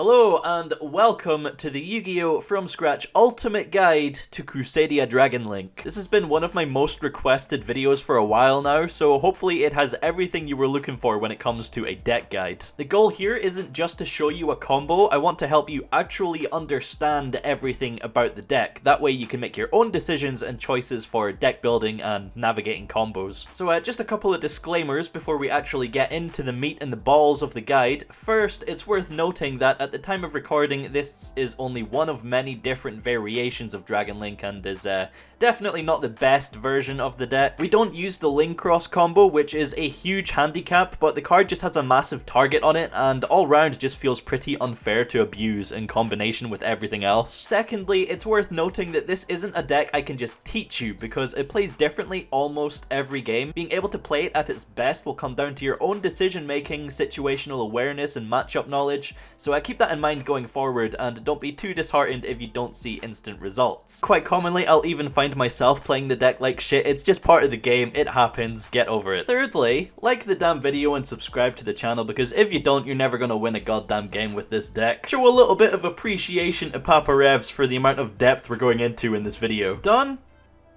Hello and welcome to the Yu-Gi-Oh! From Scratch Ultimate Guide to Crusadia Dragon Link. This has been one of my most requested videos for a while now, so hopefully it has everything you were looking for when it comes to a deck guide. The goal here isn't just to show you a combo, I want to help you actually understand everything about the deck. That way you can make your own decisions and choices for deck building and navigating combos. So just a couple of disclaimers before we actually get into the meat and the balls of the guide. First, it's worth noting that at the time of recording, this is only one of many different variations of Dragon Link and is definitely not the best version of the deck. We don't use the Link Cross combo, which is a huge handicap, but the card just has a massive target on it and all round just feels pretty unfair to abuse in combination with everything else. Secondly, it's worth noting that this isn't a deck I can just teach you because it plays differently almost every game. Being able to play it at its best will come down to your own decision making, situational awareness and matchup knowledge, so keep that in mind going forward and don't be too disheartened if you don't see instant results. Quite commonly, I'll even find myself playing the deck like shit. It's just part of the game, it happens, get over it. Thirdly, like the damn video and subscribe to the channel because if you don't, you're never gonna win a goddamn game with this deck. Show a little bit of appreciation to Papa Revs for the amount of depth we're going into in this video. Done?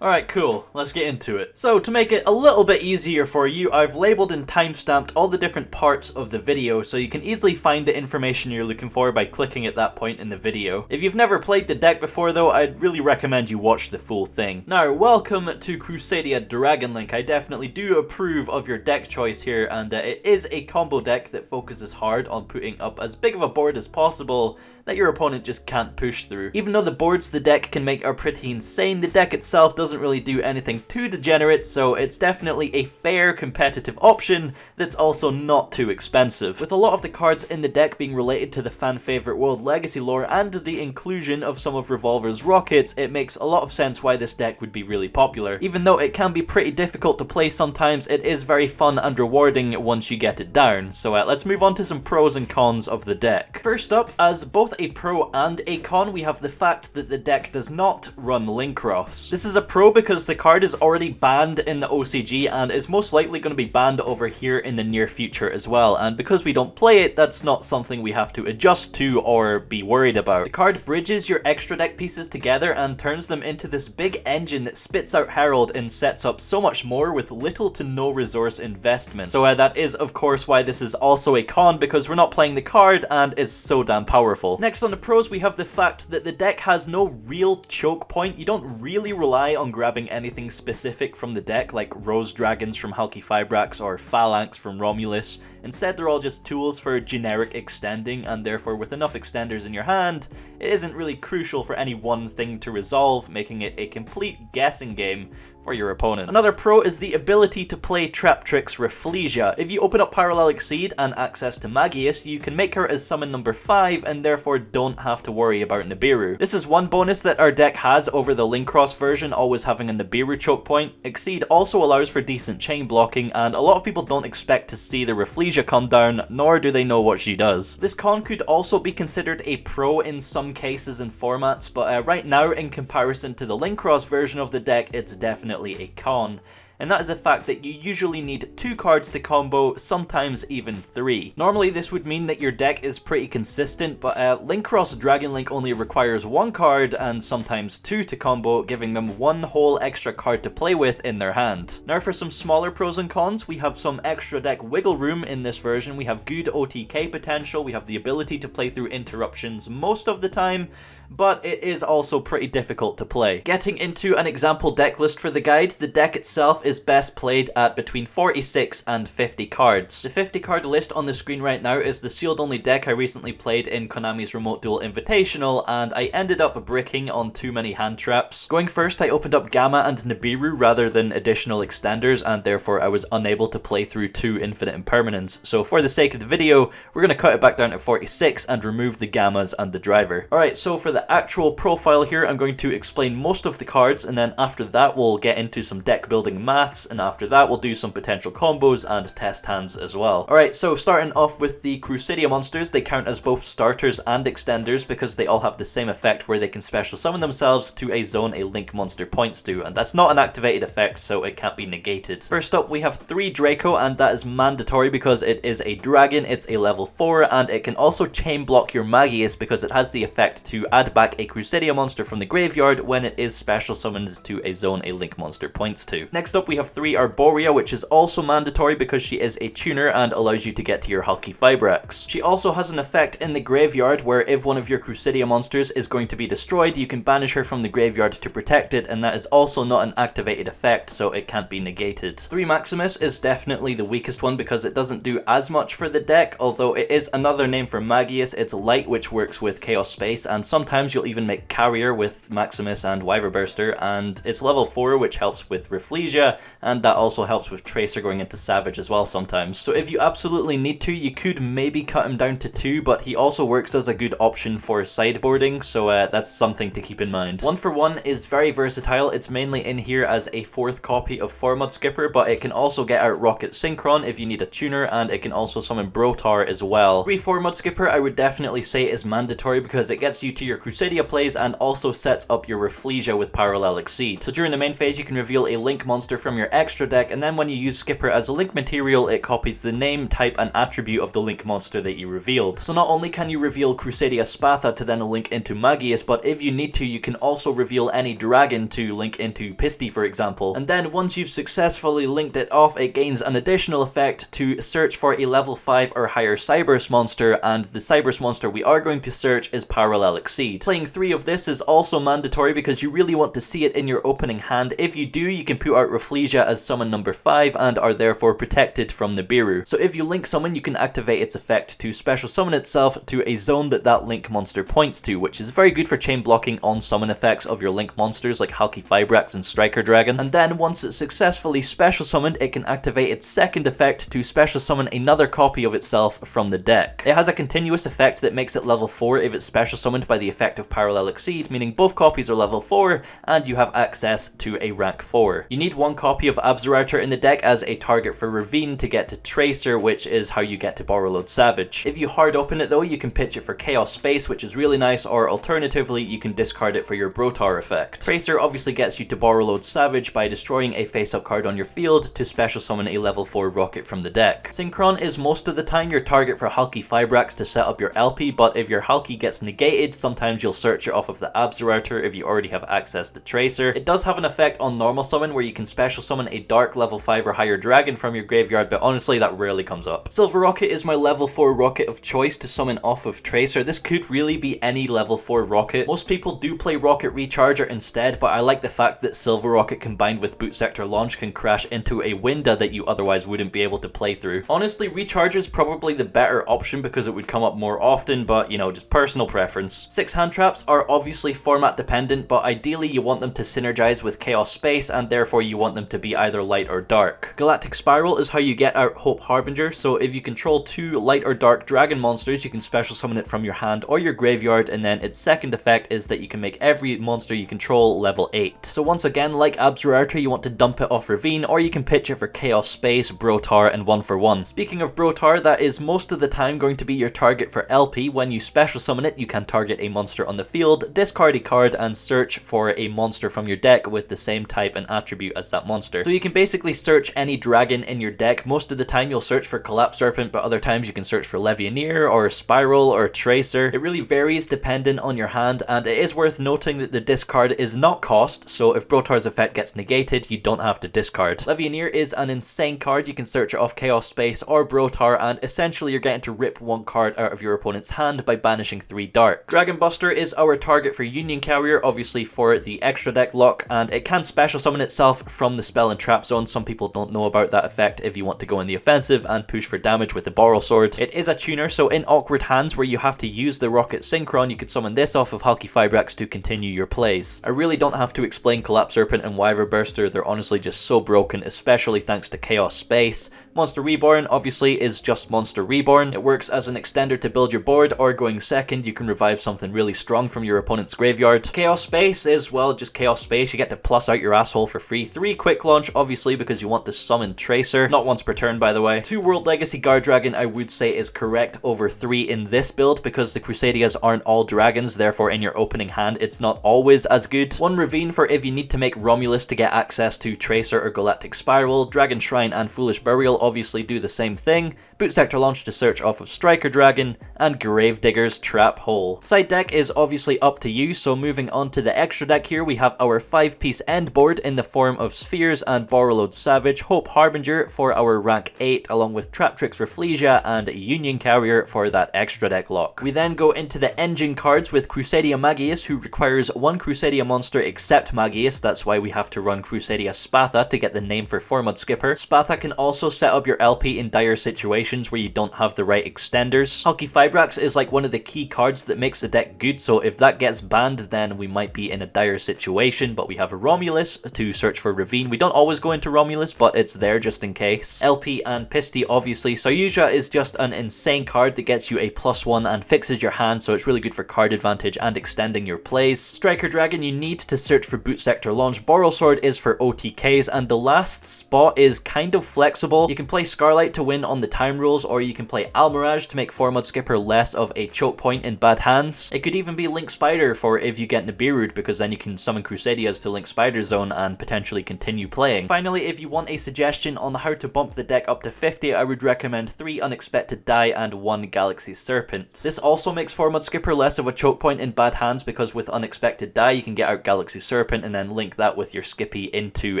Alright, cool. Let's get into it. So, to make it a little bit easier for you, I've labeled and timestamped all the different parts of the video so you can easily find the information you're looking for by clicking at that point in the video. If you've never played the deck before though, I'd really recommend you watch the full thing. Now, welcome to Crusadia Dragon Link. I definitely do approve of your deck choice here, and it is a combo deck that focuses hard on putting up as big of a board as possible that your opponent just can't push through. Even though the boards the deck can make are pretty insane, the deck itself doesn't really do anything too degenerate, so it's definitely a fair competitive option that's also not too expensive. With a lot of the cards in the deck being related to the fan favorite World Legacy lore and the inclusion of some of Revolver's rockets, it makes a lot of sense why this deck would be really popular. Even though it can be pretty difficult to play sometimes, it is very fun and rewarding once you get it down. So let's move on to some pros and cons of the deck. First up, as both a pro and a con, we have the fact that the deck does not run Link Cross. This is a pro because the card is already banned in the OCG and is most likely going to be banned over here in the near future as well, and because we don't play it, that's not something we have to adjust to or be worried about. The card bridges your extra deck pieces together and turns them into this big engine that spits out Herald and sets up so much more with little to no resource investment. So that is of course why this is also a con, because we're not playing the card and it's so damn powerful. Next on the pros, we have the fact that the deck has no real choke point. You don't really rely on grabbing anything specific from the deck like Rose Dragons from Halki Fibrax or Phalanx from Romulus. Instead, they're all just tools for generic extending, and therefore with enough extenders in your hand, it isn't really crucial for any one thing to resolve, making it a complete guessing game for your opponent. Another pro is the ability to play Traptrix Rafflesia. If you open up Parallel Exceed and access to Magius, you can make her as summon number 5 and therefore don't have to worry about Nibiru. This is one bonus that our deck has over the Link Cross version, always having a Nibiru choke point. Exceed also allows for decent chain blocking, and a lot of people don't expect to see the Rafflesia come down, nor do they know what she does. This con could also be considered a pro in some cases and formats, but right now in comparison to the Link Cross version of the deck, it's definitely a con. And that is the fact that you usually need 2 cards to combo, sometimes even 3. Normally this would mean that your deck is pretty consistent, but Link Cross Dragon Link only requires 1 card and sometimes 2 to combo, giving them 1 whole extra card to play with in their hand. Now for some smaller pros and cons, we have some extra deck wiggle room in this version. We have good OTK potential, we have the ability to play through interruptions most of the time, but it is also pretty difficult to play. Getting into an example deck list for the guide, the deck itself is best played at between 46 and 50 cards. The 50 card list on the screen right now is the sealed only deck I recently played in Konami's Remote Duel Invitational, and I ended up bricking on too many hand traps. Going first, I opened up Gamma and Nibiru rather than additional extenders, and therefore I was unable to play through 2 infinite impermanents. So for the sake of the video, we're going to cut it back down to 46 and remove the Gammas and the driver. Alright, so for the actual profile here, I'm going to explain most of the cards, and then after that we'll get into some deck building math Maths, and after that we'll do some potential combos and test hands as well. Alright, so starting off with the Crusadia monsters, they count as both starters and extenders because they all have the same effect where they can special summon themselves to a zone a link monster points to, and that's not an activated effect, so it can't be negated. First up, we have 3 Draco, and that is mandatory because it is a dragon, it's a level 4, and it can also chain block your Magius because it has the effect to add back a Crusadia monster from the graveyard when it is special summoned to a zone a link monster points to. Next up, we have 3 Arboria, which is also mandatory because she is a tuner and allows you to get to your Hulky Fibrax. She also has an effect in the graveyard where if one of your Crusadia monsters is going to be destroyed, you can banish her from the graveyard to protect it, and that is also not an activated effect, so it can't be negated. 3 Maximus is definitely the weakest one because it doesn't do as much for the deck, although it is another name for Magius. It's light, which works with Chaos Space, and sometimes you'll even make Carrier with Maximus and Wyverburster, and it's level 4, which helps with Rafflesia, and that also helps with Tracer going into Savage as well sometimes. So if you absolutely need to, you could maybe cut him down to 2, but he also works as a good option for sideboarding, so that's something to keep in mind. 1-for-1 is very versatile. It's mainly in here as a 4th copy of Formud Skipper, but it can also get out Rokket Synchron if you need a tuner, and it can also summon Brotaur as well. 3 Formud Skipper I would definitely say is mandatory because it gets you to your Crusadia plays and also sets up your Rafflesia with Parallel Exceed. So during the main phase you can reveal a link monster from your extra deck, and then when you use Skipper as a link material, it copies the name, type, and attribute of the link monster that you revealed. So not only can you reveal Crusadia Spatha to then link into Magius, but if you need to, you can also reveal any dragon to link into Pisty, for example. And then once you've successfully linked it off, it gains an additional effect to search for a level 5 or higher Cyberse monster, and the Cyberse monster we are going to search is Parallel Exceed. Playing 3 of this is also mandatory because you really want to see it in your opening hand. If you do, you can put out Rafflesia as summon number 5 and are therefore protected from Nibiru. So if you link summon, you can activate its effect to special summon itself to a zone that link monster points to, which is very good for chain blocking on summon effects of your link monsters like Hulky Fibrax and Striker Dragon. And then once it's successfully special summoned, it can activate its second effect to special summon another copy of itself from the deck. It has a continuous effect that makes it level 4 if it's special summoned by the effect of Parallel Exceed, meaning both copies are level 4 and you have access to a rank 4. You need 1 copy of Absorouter in the deck as a target for Ravine to get to Tracer, which is how you get to Borrowload Savage. If you hard open it though, you can pitch it for Chaos Space, which is really nice, or alternatively you can discard it for your Brotaur effect. Tracer obviously gets you to Borrowload Savage by destroying a face-up card on your field to special summon a level 4 Rokket from the deck. Synchron is most of the time your target for Hulky Fibrax to set up your LP, but if your Hulky gets negated, sometimes you'll search it off of the Absorouter if you already have access to Tracer. It does have an effect on normal summon where you can special summon a dark level 5 or higher dragon from your graveyard, but honestly that rarely comes up. Silverrokket is my level 4 Rokket of choice to summon off of Tracer. This could really be any level 4 Rokket. Most people do play Rokket Recharger instead, but I like the fact that Silverrokket combined with Boot Sector Launch can crash into a window that you otherwise wouldn't be able to play through. Honestly, Recharger is probably the better option because it would come up more often, but you know, just personal preference. 6 hand traps are obviously format dependent, but ideally you want them to synergize with Chaos Space, and therefore you want them to be either light or dark. Galactic Spiral is how you get out Hope Harbinger, so if you control 2 light or dark dragon monsters, you can special summon it from your hand or your graveyard, and then its second effect is that you can make every monster you control level 8. So once again, like Absorouter, you want to dump it off Ravine, or you can pitch it for Chaos Space, Brotaur, and 1-for-1. Speaking of Brotaur, that is most of the time going to be your target for LP. When you special summon it, you can target a monster on the field, discard a card, and search for a monster from your deck with the same type and attribute as that monster. So you can basically search any dragon in your deck. Most of the time you'll search for Collapserpent, but other times you can search for Levianeer or Spiral or Tracer. It really varies depending on your hand, and it is worth noting that the discard is not cost, so if Brotaur's effect gets negated, you don't have to discard. Levianeer is an insane card. You can search it off Chaos Space or Brotaur, and essentially you're getting to rip 1 card out of your opponent's hand by banishing 3 dark. Dragonbuster is our target for Union Carrier, obviously for the extra deck lock, and it can special summon itself from the spell and trap zone. Some people don't know about that effect if you want to go in the offensive and push for damage with the Borrow Sword. It is a tuner, so in awkward hands where you have to use the Rokket Synchron, you could summon this off of Hulky Fibrax to continue your plays. I really don't have to explain Collapserpent and Wyverburster, they're honestly just so broken, especially thanks to Chaos Space. Monster Reborn obviously is just Monster Reborn. It works as an extender to build your board, or going second, you can revive something really strong from your opponent's graveyard. Chaos Space is, well, just Chaos Space. You get to plus out your asshole for free 3 quick launch, obviously, because you want to summon Tracer. Not once per turn, by the way. 2 World Legacy Guardragon, I would say, is correct over 3 in this build, because the Crusadias aren't all dragons, therefore in your opening hand, it's not always as good. 1 Ravine for if you need to make Romulus to get access to Tracer or Galactic Spiral. Dragon Shrine and Foolish Burial obviously do the same thing. Boot Sector Launch to search off of Striker Dragon, and Gravedigger's Trap Hole. Side deck is obviously up to you, so moving on to the extra deck here, we have our 5-piece end board in the form of Spheres and Borreload Savage, Hope Harbinger for our rank 8, along with Traptrix Rafflesia and Union Carrier for that extra deck lock. We then go into the engine cards with Crusadia Magius, who requires 1 Crusadia monster except Magius. That's why we have to run Crusadia Spatha to get the name for Formud Skipper. Spatha can also set up your LP in dire situations where you don't have the right extenders. Hulky Fibrax is like one of the key cards that makes the deck good, so if that gets banned, then we might be in a dire situation, but we have a Romulus to search for Ravine. We don't always go into Romulus, but it's there just in case. LP and Pisty, obviously. Soyuja is just an insane card that gets you a +1 and fixes your hand, so it's really good for card advantage and extending your plays. Striker Dragon, you need to search for Boot Sector Launch. Boral Sword is for OTKs, and the last spot is kind of flexible. You can play Scarlight to win on the time rules, or you can play Almirage to make Formud Skipper less of a choke point in bad hands. It could even be Link Spider for if you get Nibiru, because then you can summon Crusadias to Link Spider Zone and potentially continue playing. Finally, if you want a suggestion on how to bump the deck up to 50, I would recommend 3 Unexpected Die and 1 Galaxy Serpent. This also makes Formud Skipper less of a choke point in bad hands, because with Unexpected Die you can get out Galaxy Serpent and then link that with your Skippy into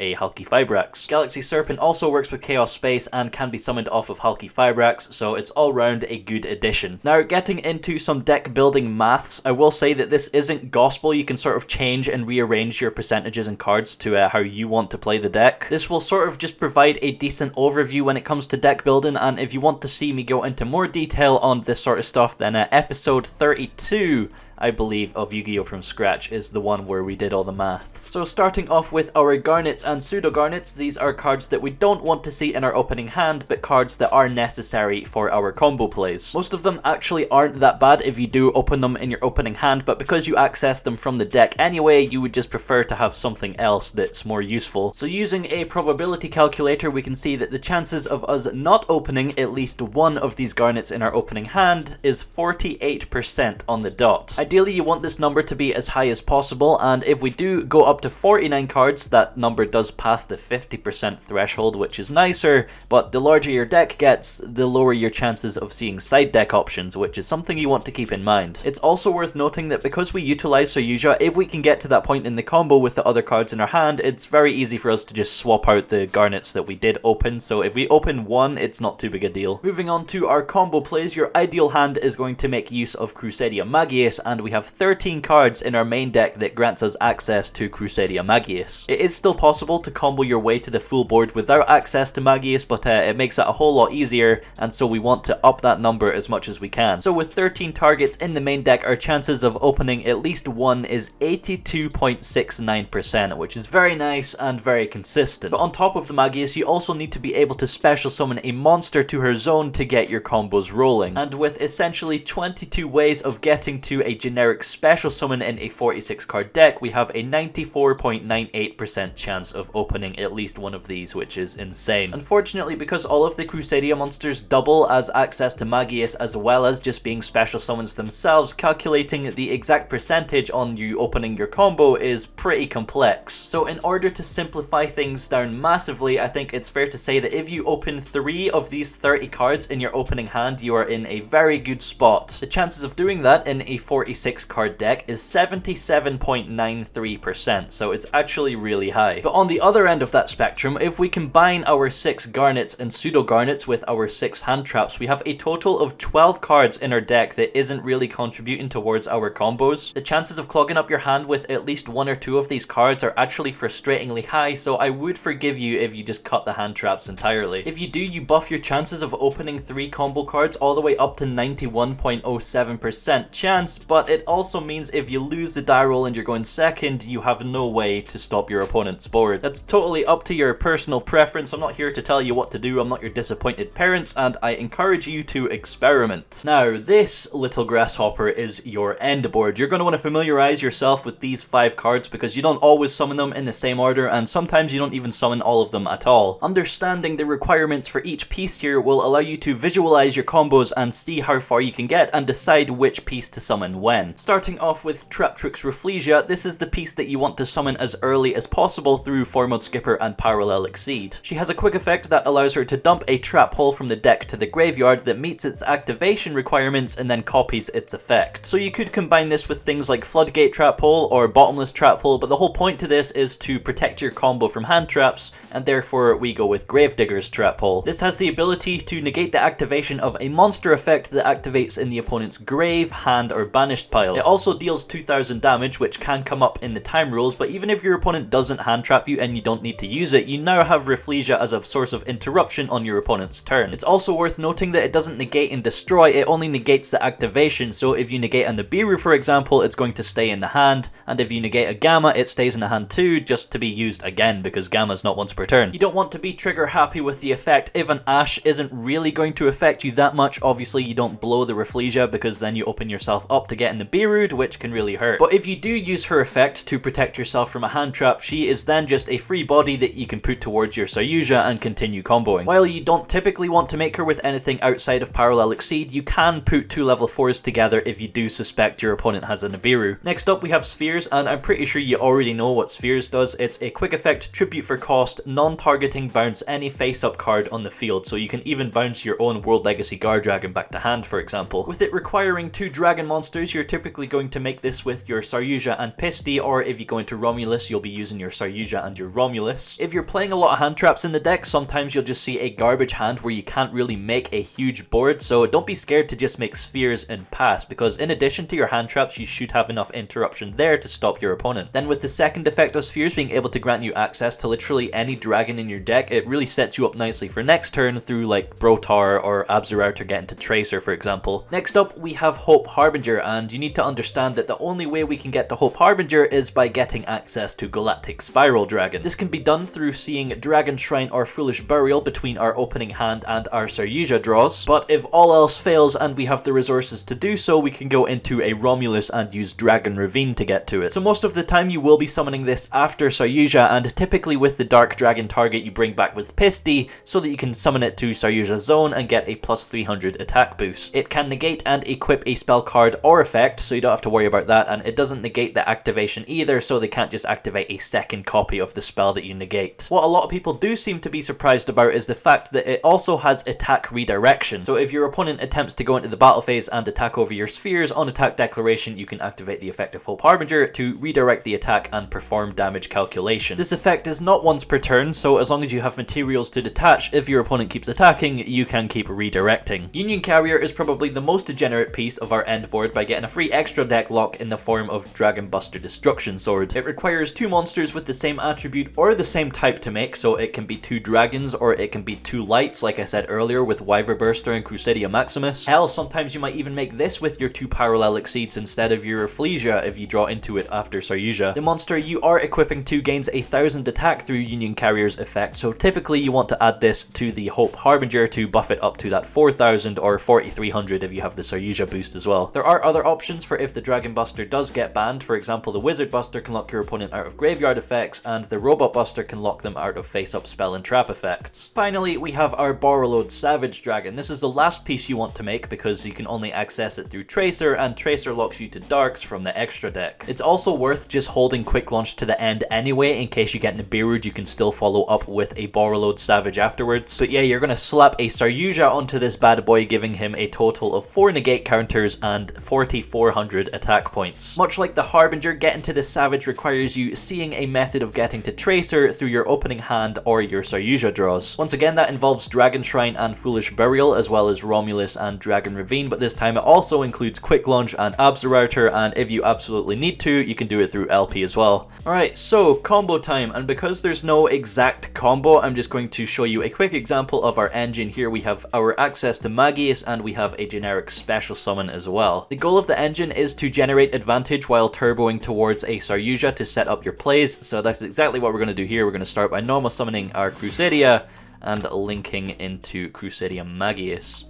a Hulky Fibrax. Galaxy Serpent also works with Chaos Space and can be summoned off of Hulky Fibrax, so it's all round a good addition. Now, getting into some deck building maths, I will say that this isn't gospel. You can sort of change and rearrange your percentages and cards to how you want to play the deck. This will sort of just provide a decent overview when it comes to deck building, and if you want to see me go into more detail on this sort of stuff, then episode 32, I believe, of Yu-Gi-Oh! From Scratch is the one where we did all the maths. So starting off with our Garnets and Pseudo Garnets, these are cards that we don't want to see in our opening hand, but cards that are necessary for our combo plays. Most of them actually aren't that bad if you do open them in your opening hand, but because you access them from the deck anyway, you would just prefer to have something else that's more useful. So using a probability calculator, we can see that the chances of us not opening at least one of these Garnets in our opening hand is 48% on the dot. Ideally, you want this number to be as high as possible, and if we do go up to 49 cards, that number does pass the 50% threshold, which is nicer, but the larger your deck gets, the lower your chances of seeing side deck options, which is something you want to keep in mind. It's also worth noting that because we utilize Soyuja, if we can get to that point in the combo with the other cards in our hand, it's very easy for us to just swap out the Garnets that we did open, so if we open one, it's not too big a deal. Moving on to our combo plays, your ideal hand is going to make use of Crusadia Magius, and we have 13 cards in our main deck that grants us access to Crusadia Magius. It is still possible to combo your way to the full board without access to Magius, but it makes it a whole lot easier, and so we want to up that number as much as we can. So with 13 targets in the main deck, our chances of opening at least one is 82.69%, which is very nice and very consistent. But on top of the Magius, you also need to be able to special summon a monster to her zone to get your combos rolling. And with essentially 22 ways of getting to a generic special summon in a 46 card deck, we have a 94.98% chance of opening at least one of these, which is insane. Unfortunately, because all of the Crusadia monsters double as access to Magius as well as just being special summons themselves, calculating the exact percentage on you opening your combo is pretty complex. So in order to simplify things down massively, I think it's fair to say that if you open 3 of these 30 cards in your opening hand, you are in a very good spot. The chances of doing that in a 46 card deck is 77.93%, so it's actually really high. But on the other end of that spectrum, if we combine our 6 Garnets and Pseudo Garnets with our 6 hand traps, we have a total of 12 cards in our deck that isn't really contributing towards our combos. The chances of clogging up your hand with at least 1 or 2 of these cards are actually frustratingly high, so I would forgive you if you just cut the hand traps entirely. If you do, you buff your chances of opening 3 combo cards all the way up to 91.07% chance, but but it also means if you lose the die roll and you're going second, you have no way to stop your opponent's board. That's totally up to your personal preference. I'm not here to tell you what to do. I'm not your disappointed parents, and I encourage you to experiment. Now, this little grasshopper is your end board. You're going to want to familiarize yourself with these 5 cards because you don't always summon them in the same order, and sometimes you don't even summon all of them at all. Understanding the requirements for each piece here will allow you to visualize your combos and see how far you can get and decide which piece to summon when. Starting off with Traptrix Rafflesia, this is the piece that you want to summon as early as possible through Formud Skipper and Parallel Exceed. She has a quick effect that allows her to dump a trap hole from the deck to the graveyard that meets its activation requirements and then copies its effect. So you could combine this with things like Floodgate Trap Hole or Bottomless Trap Hole, but the whole point to this is to protect your combo from hand traps, and therefore we go with Gravedigger's Trap Hole. This has the ability to negate the activation of a monster effect that activates in the opponent's grave, hand, or banished pile. It also deals 2000 damage, which can come up in the time rules, but even if your opponent doesn't hand trap you and you don't need to use it, you now have Rafflesia as a source of interruption on your opponent's turn. It's also worth noting that it doesn't negate and destroy, it only negates the activation. So if you negate a Nibiru, for example, it's going to stay in the hand, and if you negate a Gamma, it stays in the hand too, just to be used again, because Gamma's not once per turn. You don't want to be trigger happy with the effect. If an Ash isn't really going to affect you that much, obviously you don't blow the Rafflesia, because then you open yourself up to get in the Nibiru, which can really hurt. But if you do use her effect to protect yourself from a hand trap, she is then just a free body that you can put towards your Soyuja and continue comboing. While you don't typically want to make her with anything outside of Parallel Exceed, you can put 2 level 4s together if you do suspect your opponent has a Nibiru. Next up we have Spheres, and I'm pretty sure you already know what Spheres does. It's a quick effect tribute for cost, non-targeting, bounce any face-up card on the field, so you can even bounce your own World Legacy Guardragon back to hand, for example. With it requiring 2 dragon monsters, you're typically going to make this with your Saryuja and Pisti, or if you go into Romulus, you'll be using your Saryuja and your Romulus. If you're playing a lot of hand traps in the deck, sometimes you'll just see a garbage hand where you can't really make a huge board, so don't be scared to just make Spheres and pass, because in addition to your hand traps, you should have enough interruption there to stop your opponent. Then with the second effect of Spheres being able to grant you access to literally any dragon in your deck, it really sets you up nicely for next turn through like Brotaur or Absorouter getting to Tracer, for example. Next up we have Hope Harbinger, and you need to understand that the only way we can get to Hope Harbinger is by getting access to Galactic Spiral Dragon. This can be done through seeing Dragon Shrine or Foolish Burial between our opening hand and our Saryuja draws, but if all else fails and we have the resources to do so, we can go into a Romulus and use Dragon Ravine to get to it. So most of the time you will be summoning this after Saryuja, and typically with the Dark Dragon target you bring back with Pisti so that you can summon it to Saryuja Zone and get a plus 300 attack boost. It can negate and equip a spell card or effect, so you don't have to worry about that, and it doesn't negate the activation either, so they can't just activate a second copy of the spell that you negate. What a lot of people do seem to be surprised about is the fact that it also has attack redirection. So if your opponent attempts to go into the battle phase and attack over your spheres, on attack declaration you can activate the effect of Hope Harbinger to redirect the attack and perform damage calculation. This effect is not once per turn, so as long as you have materials to detach, if your opponent keeps attacking, you can keep redirecting. Union Carrier is probably the most degenerate piece of our end board by getting a free extra deck lock in the form of Dragon Buster Destruction Sword. It requires 2 monsters with the same attribute or the same type to make, so it can be 2 dragons or it can be 2 lights, like I said earlier with Wyverburster and Crusadia Maximus. Hell, sometimes you might even make this with your 2 Parallel Exceeds instead of your Rafflesia if you draw into it after Saryuja. The monster you are equipping to gains 1000 attack through Union Carrier's effect, so typically you want to add this to the Hope Harbinger to buff it up to that 4000 or 4300 if you have the Saryuja boost as well. There are other options for if the Dragon Buster does get banned. For example, the Wizard Buster can lock your opponent out of graveyard effects, and the Robot Buster can lock them out of face-up spell and trap effects. Finally, we have our Borreload Savage Dragon. This is the last piece you want to make because you can only access it through Tracer, and Tracer locks you to Darks from the extra deck. It's also worth just holding Quick Launch to the end anyway, in case you get Nibiru'd, you can still follow up with a Borreload Savage afterwards. But yeah, you're gonna slap a Saryuja onto this bad boy, giving him a total of 4 negate counters and 4400 attack points. Much like the Harbinger, getting to the Savage requires you seeing a method of getting to Tracer through your opening hand or your Saryuja draws. Once again, that involves Dragon Shrine and Foolish Burial, as well as Romulus and Dragon Ravine, but this time it also includes Quick Launch and Absorouter, and if you absolutely need to, you can do it through LP as well. Alright, so combo time, and because there's no exact combo, I'm just going to show you a quick example of our engine here. We have our access to Magius, and we have a generic special summon as well. The goal of the the engine is to generate advantage while turboing towards a Saryuja to set up your plays, so that's exactly what we're going to do here. We're going to start by normal summoning our Crusadia and linking into Crusadia Maximus.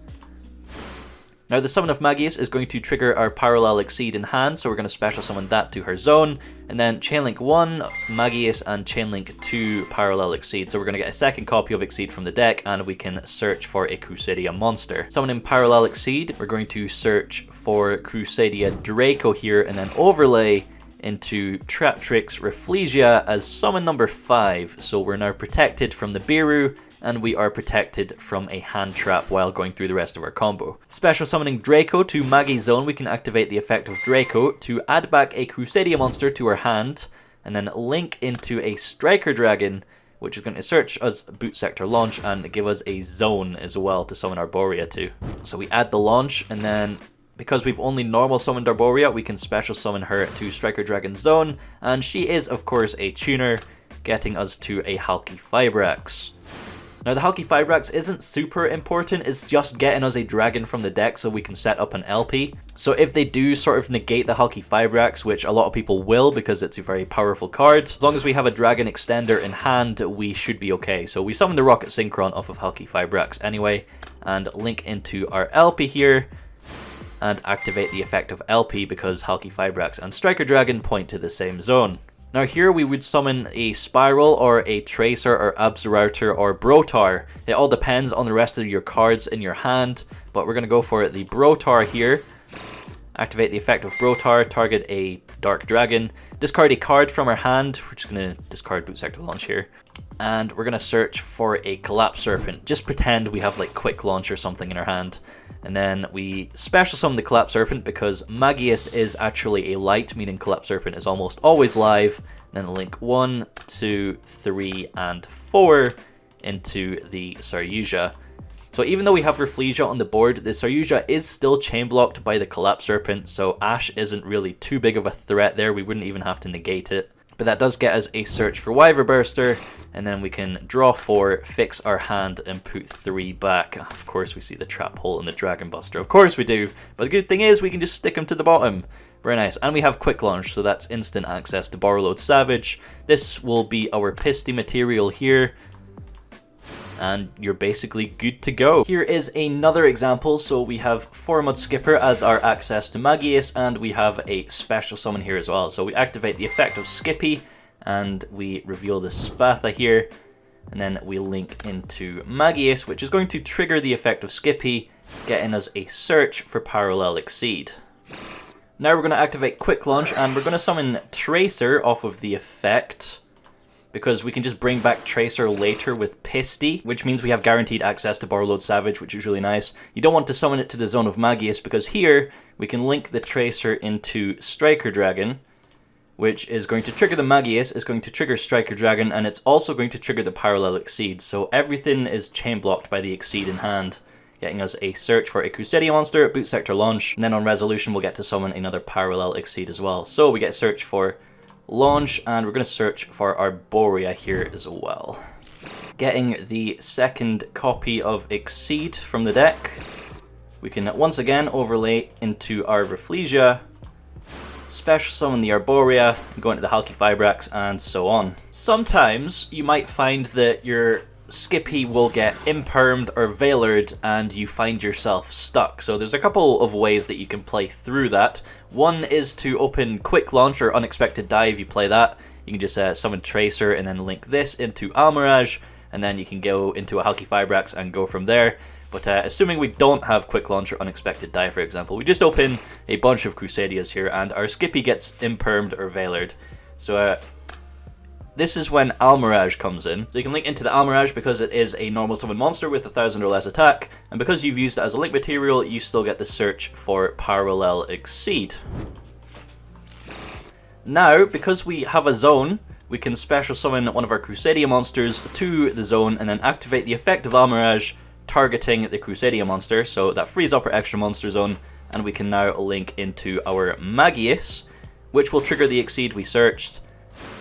Now the summon of Maximus is going to trigger our Parallel Exceed in hand, so we're going to special summon that to her zone, and then Chainlink 1, Maximus, and Chainlink 2, Parallel Exceed. So we're going to get a second copy of Exceed from the deck, and we can search for a Crusadia monster. Summoning Parallel Exceed, we're going to search for Crusadia Draco here, and then overlay into Traptrix Rafflesia as summon number 5. So we're now protected from the Biru, and we are protected from a hand trap while going through the rest of our combo. Special summoning Draco to Maggie's zone, we can activate the effect of Draco to add back a Crusadia monster to our hand, and then link into a Striker Dragon, which is going to search as boot sector launch and give us a zone as well to summon Arboria to. So we add the launch, and then because we've only normal summoned Arboria, we can special summon her to Striker Dragon zone, and she is of course a tuner, getting us to a Halki Fibrax. Now the Halki Fibrax isn't super important, it's just getting us a dragon from the deck so we can set up an LP. So if they do sort of negate the Halki Fibrax, which a lot of people will because it's a very powerful card, as long as we have a dragon extender in hand, we should be okay. So we summon the Rokket Synchron off of Halki Fibrax anyway, and link into our LP here, and activate the effect of LP because Halki Fibrax and Striker Dragon point to the same zone. Now here we would summon a Spiral or a Tracer or Absorouter or Brotaur. It all depends on the rest of your cards in your hand, but we're going to go for the Brotaur here. Activate the effect of Brotaur, target a Dark Dragon, discard a card from our hand. We're just going to discard Boot Sector Launch here. And we're going to search for a Collapserpent. Just pretend we have like Quick Launch or something in our hand. And then we special summon the Collapserpent because Maximus is actually a light, meaning Collapserpent is almost always live. Then link 1, 2, 3, and 4 into the Saryuja. So even though we have Rafflesia on the board, the Saryuja is still chain blocked by the Collapserpent, so Ash isn't really too big of a threat there. We wouldn't even have to negate it. But that does get us a search for Wyverburster, and then we can draw 4, fix our hand, and put 3 back. Of course we see the trap hole in the Dragon Buster, of course we do. But the good thing is we can just stick them to the bottom. Very nice. And we have Quick Launch, so that's instant access to Borrowload Savage. This will be our Pisty material here, and you're basically good to go. Here is another example. So we have Formud Skipper as our access to Maximus, and we have a special summon here as well. So we activate the effect of Skippy, and we reveal the Spatha here, and then we link into Maximus, which is going to trigger the effect of Skippy, getting us a search for Parallel Exceed. Now we're going to activate Quick Launch, and we're going to summon Tracer off of the effect, because we can just bring back Tracer later with Pisty, which means we have guaranteed access to Borrowload Savage, which is really nice. You don't want to summon it to the zone of Maximus, because here we can link the Tracer into Striker Dragon, which is going to trigger the Maximus, is going to trigger Striker Dragon, and it's also going to trigger the Parallel Exceed. So everything is chain blocked by the Exceed in hand, getting us a search for a Crusadia monster, Boot Sector Launch, and then on resolution we'll get to summon another Parallel Exceed as well. So we get a search for Launch, and we're going to search for Arboria here as well. Getting the second copy of Exceed from the deck, we can once again overlay into our Rafflesia, special summon the Arboria, go into the Halki Fibrax, and so on. Sometimes you might find that your Skippy will get impermed or veilered and you find yourself stuck. So there's a couple of ways that you can play through that. One is to open Quick Launch or Unexpected Dive. You play that, you can just summon Tracer and then link this into Almirage, and then you can go into a Halki Fibrax and go from there. But assuming we don't have Quick Launch or Unexpected Dive, for example, we just open a bunch of Crusadias here and our Skippy gets impermed or veilered. So this is when Almirage comes in. So you can link into the Almirage because it is a normal summon monster with 1000 or less attack, and because you've used it as a link material, you still get the search for Parallel Exceed. Now, because we have a zone, we can special summon one of our Crusadia monsters to the zone and then activate the effect of Almirage, targeting the Crusadia monster, so that frees up our extra monster zone, and we can now link into our Maximus, which will trigger the Exceed we searched.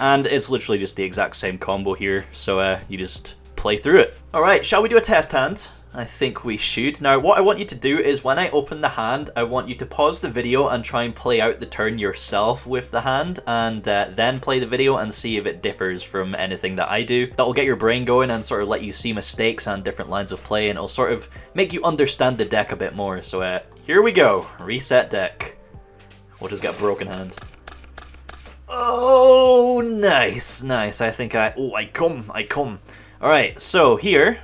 And it's literally just the exact same combo here, so you just play through it. Alright, shall we do a test hand? I think we should. Now, what I want you to do is when I open the hand, I want you to pause the video and try and play out the turn yourself with the hand, and then play the video and see if it differs from anything that I do. That'll get your brain going and sort of let you see mistakes and different lines of play, and it'll sort of make you understand the deck a bit more. So here we go. Reset deck. We'll just get a broken hand. Oh, nice, nice. I think I come. Alright, so here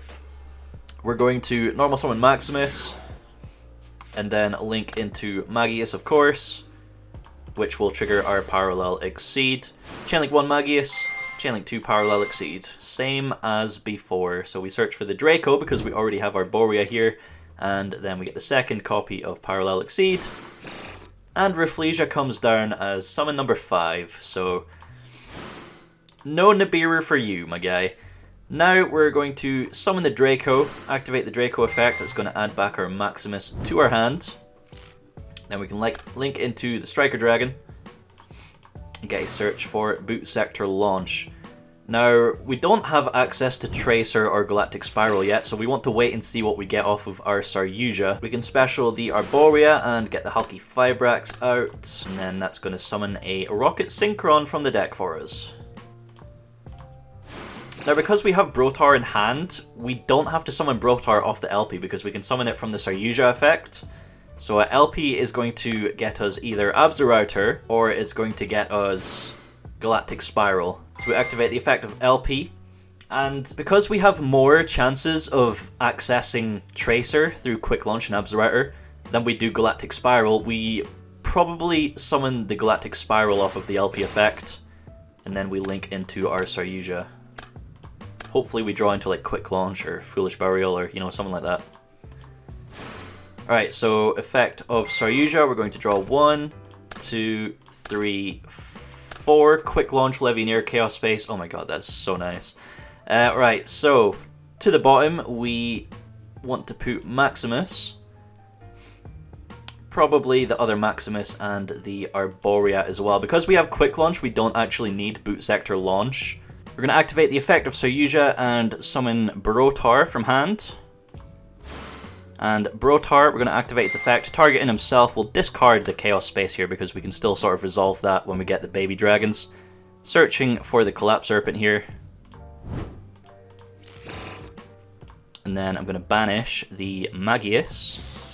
we're going to normal summon Maximus, and then link into Magius, of course, which will trigger our Parallel Exceed. Chainlink 1 Magius, Chainlink 2 Parallel Exceed. Same as before. So we search for the Draco because we already have Arboria here, and then we get the second copy of Parallel Exceed. And Rafflesia comes down as summon number 5. So no Nibiru for you, my guy. Now we're going to summon the Draco, activate the Draco effect. That's going to add back our Maximus to our hand. Then we can link into the Striker Dragon and get a search for Boot Sector Launch. Now, we don't have access to Tracer or Galactic Spiral yet, so we want to wait and see what we get off of our Saryuja. We can special the Arboria and get the Hulky Fibrax out, and then that's going to summon a Rokket Synchron from the deck for us. Now, because we have Brotaur in hand, we don't have to summon Brotaur off the LP because we can summon it from the Saryuja effect. So LP is going to get us either Absorouter or it's going to get us Galactic Spiral. So we activate the effect of LP, and because we have more chances of accessing Tracer through Quick Launch and Absorouter than we do Galactic Spiral, we probably summon the Galactic Spiral off of the LP effect, and then we link into our Saryuja. Hopefully we draw into like Quick Launch or Foolish Burial or, you know, something like that. Alright, so effect of Saryuja, we're going to draw 1, 2, 3, 4. Quick Launch, Levianeer, Chaos Space. Oh my god, that's so nice. Right, so to the bottom we want to put Maximus. Probably the other Maximus and the Arboria as well. Because we have Quick Launch, we don't actually need Boot Sector Launch. We're going to activate the effect of Saryuja and summon Brotaur from hand. And Brotaur, we're going to activate its effect. Target in himself will discard the Chaos Space here because we can still sort of resolve that when we get the baby dragons. Searching for the Collapserpent here. And then I'm going to banish the Magius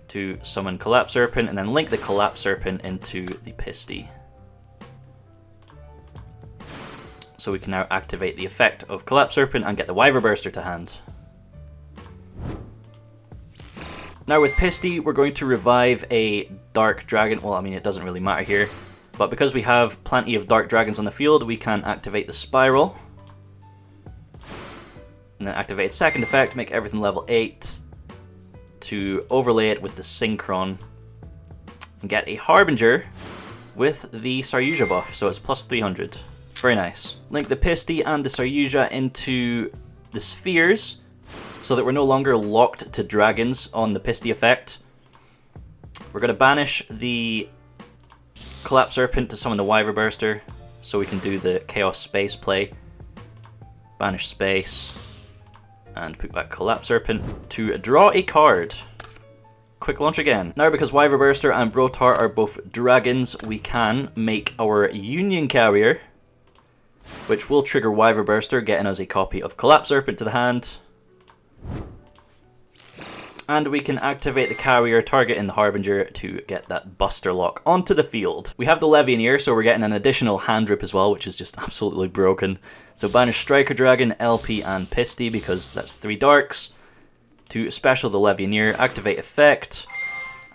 to summon Collapserpent, and then link the Collapserpent into the Pisty. So we can now activate the effect of Collapserpent and get the Wyverburster to hand. Now with Pisty, we're going to revive a Dark Dragon. Well, I mean, it doesn't really matter here. But because we have plenty of Dark Dragons on the field, we can activate the Spiral. And then activate its second effect, make everything level 8. To overlay it with the Synchron. And get a Harbinger with the Saryuja buff, so it's plus 300. Very nice. Link the Pisty and the Saryuja into the spheres, so that we're no longer locked to dragons on the Pisty effect. We're going to banish the Collapserpent to summon the Wyverburster, so we can do the Chaos Space play. Banish Space, and put back Collapserpent to draw a card. Quick Launch again. Now because Wyverburster and Brotaur are both dragons, we can make our Union Carrier, which will trigger Wyverburster, getting us a copy of Collapserpent to the hand. And we can activate the Carrier, target in the Harbinger to get that Buster Lock onto the field. We have the Levianeer, so we're getting an additional hand rip as well, which is just absolutely broken. So banish Striker Dragon, LP, and Pisty, because that's 3 darks. To special the Levianeer, activate effect,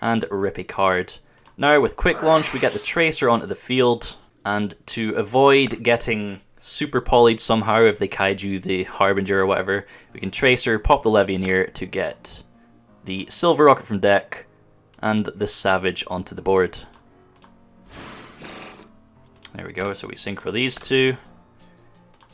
and rip a card. Now with Quick Launch, we get the Tracer onto the field, and to avoid getting super polyed somehow if they kaiju the Harbinger or whatever, we can Tracer, pop the Levianeer to get the Silverrokket from deck, and the Savage onto the board. There we go, so we synchro these two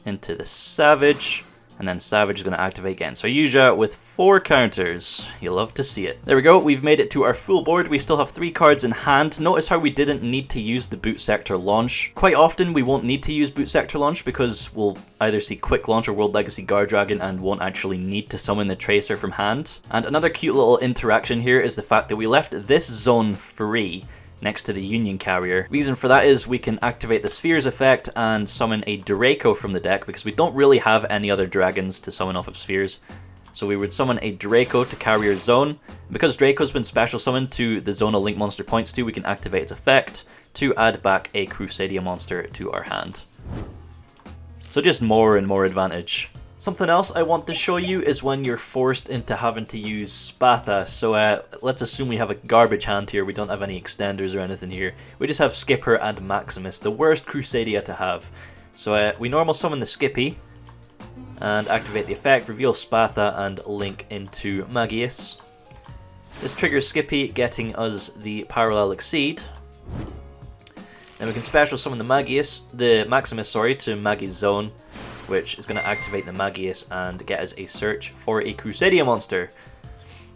into the Savage, And then Savage is going to activate again. So Yuja with 4 counters. You love to see it. There we go. We've made it to our full board. We still have 3 cards in hand. Notice how we didn't need to use the Boot Sector launch. Quite often we won't need to use Boot Sector launch because we'll either see Quick Launch or World Legacy Guardragon and won't actually need to summon the Tracer from hand. And another cute little interaction here is the fact that we left this zone free next to the Union Carrier. Reason for that is we can activate the Spheres effect and summon a Draco from the deck because we don't really have any other dragons to summon off of Spheres. So we would summon a Draco to Carrier Zone. Because Draco's been special summoned to the zone a link monster points to, we can activate its effect to add back a Crusadia monster to our hand. So just more and more advantage. Something else I want to show you is when you're forced into having to use Spatha. So let's assume we have a garbage hand here. We don't have any extenders or anything here. We just have Skipper and Maximus, the worst Crusadia to have. So we normal summon the Skippy and activate the effect, reveal Spatha and link into Magius. This triggers Skippy, getting us the Parallel Exceed. Then we can special summon the Maximus, to Magi's zone, which is going to activate the Magius and get us a search for a Crusadia monster.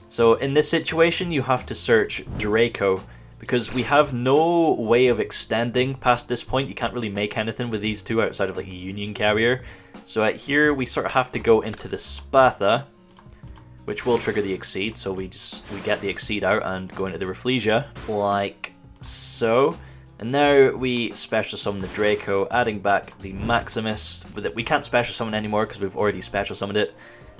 So in this situation, you have to search Draco, because we have no way of extending past this point. You can't really make anything with these two outside of like a Union Carrier. So here we sort of have to go into the Spatha, which will trigger the Exceed. So we get the Exceed out and go into the Rafflesia, like so. And now we special summon the Draco, adding back the Maximus. We can't special summon anymore because we've already special summoned it.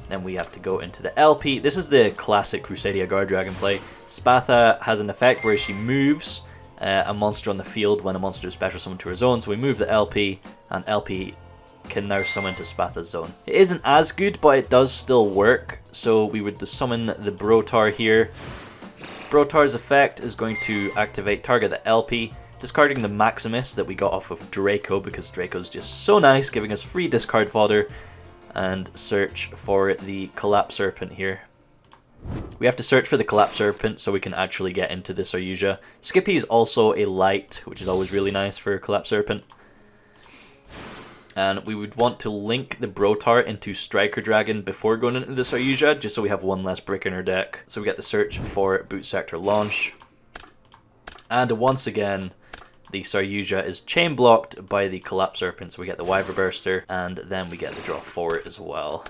Then we have to go into the LP. This is the classic Crusadia Guardragon play. Spatha has an effect where she moves a monster on the field when a monster is special summoned to her zone. So we move the LP, and LP can now summon to Spatha's zone. It isn't as good, but it does still work. So we would summon the Brotaur here. Brotaur's effect is going to activate target the LP, discarding the Maximus that we got off of Draco, because Draco's just so nice, giving us free discard fodder, and search for the Collapserpent here. We have to search for the Collapserpent so we can actually get into this Saryuja. Skippy is also a light, which is always really nice for Collapserpent. And we would want to link the Brotaur into Striker Dragon before going into the Saryuja, just so we have one less brick in our deck. So we get the search for Boot Sector launch. And once again, the Saryuja is chain blocked by the Collapserpent, so we get the Wyverburster, and then we get the draw 4 as well.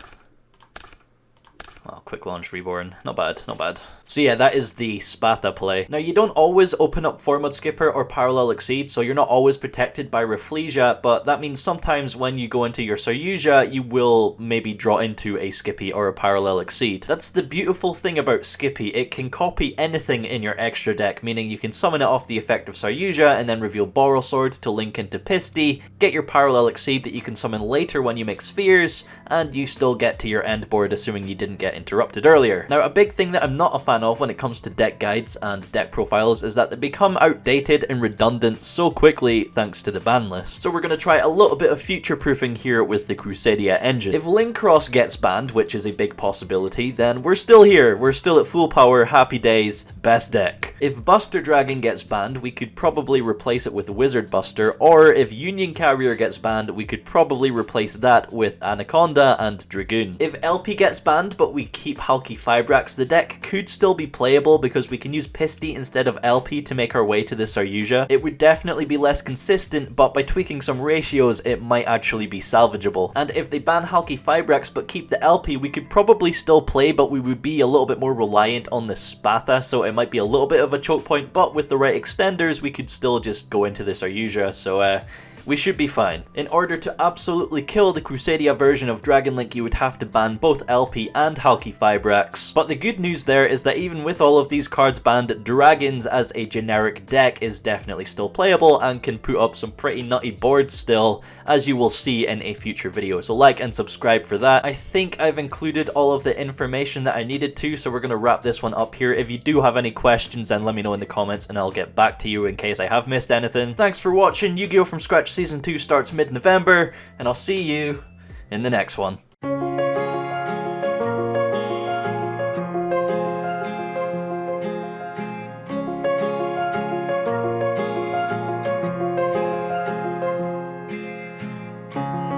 Oh, quick launch reborn. Not bad, not bad. So yeah, that is the Spatha play. Now, you don't always open up Formud Skipper or Parallel Exceed, so you're not always protected by Rafflesia, but that means sometimes when you go into your Saryuja, you will maybe draw into a Skippy or a Parallel Exceed. That's the beautiful thing about Skippy. It can copy anything in your extra deck, meaning you can summon it off the effect of Saryuja and then reveal Borrow Sword to link into Pisty, get your Parallel Exceed that you can summon later when you make Spheres, and you still get to your end board assuming you didn't get interrupted earlier. Now, a big thing that I'm not a fan of when it comes to deck guides and deck profiles is that they become outdated and redundant so quickly thanks to the ban list. So we're going to try a little bit of future proofing here with the Crusadia engine. If Linkcross gets banned, which is a big possibility, then we're still here. We're still at full power, happy days, best deck. If Buster Dragon gets banned, we could probably replace it with Wizardbuster, or if Union Carrier gets banned, we could probably replace that with Anaconda and Dragoon. If LP gets banned but we keep Halki Fibrax, the deck could still be playable because we can use Pisty instead of LP to make our way to the Saryuja. It would definitely be less consistent, but by tweaking some ratios, it might actually be salvageable. And if they ban Halki Fibrax but keep the LP, we could probably still play, but we would be a little bit more reliant on the Spatha, so it might be a little bit of a choke point, but with the right extenders, we could still just go into the Saryuja, so we should be fine. In order to absolutely kill the Crusadia version of Dragon Link, you would have to ban both LP and Halki Fibrax. But the good news there is that even with all of these cards banned, Dragons as a generic deck is definitely still playable and can put up some pretty nutty boards still, as you will see in a future video. So like and subscribe for that. I think I've included all of the information that I needed to, so we're going to wrap this one up here. If you do have any questions, then let me know in the comments and I'll get back to you in case I have missed anything. Thanks for watching. Yu-Gi-Oh! From Scratch Season 2 starts mid-November, and I'll see you in the next one.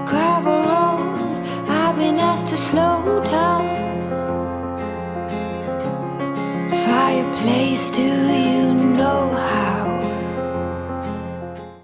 Gravel road, I've been asked to to slow down. Fireplace, do you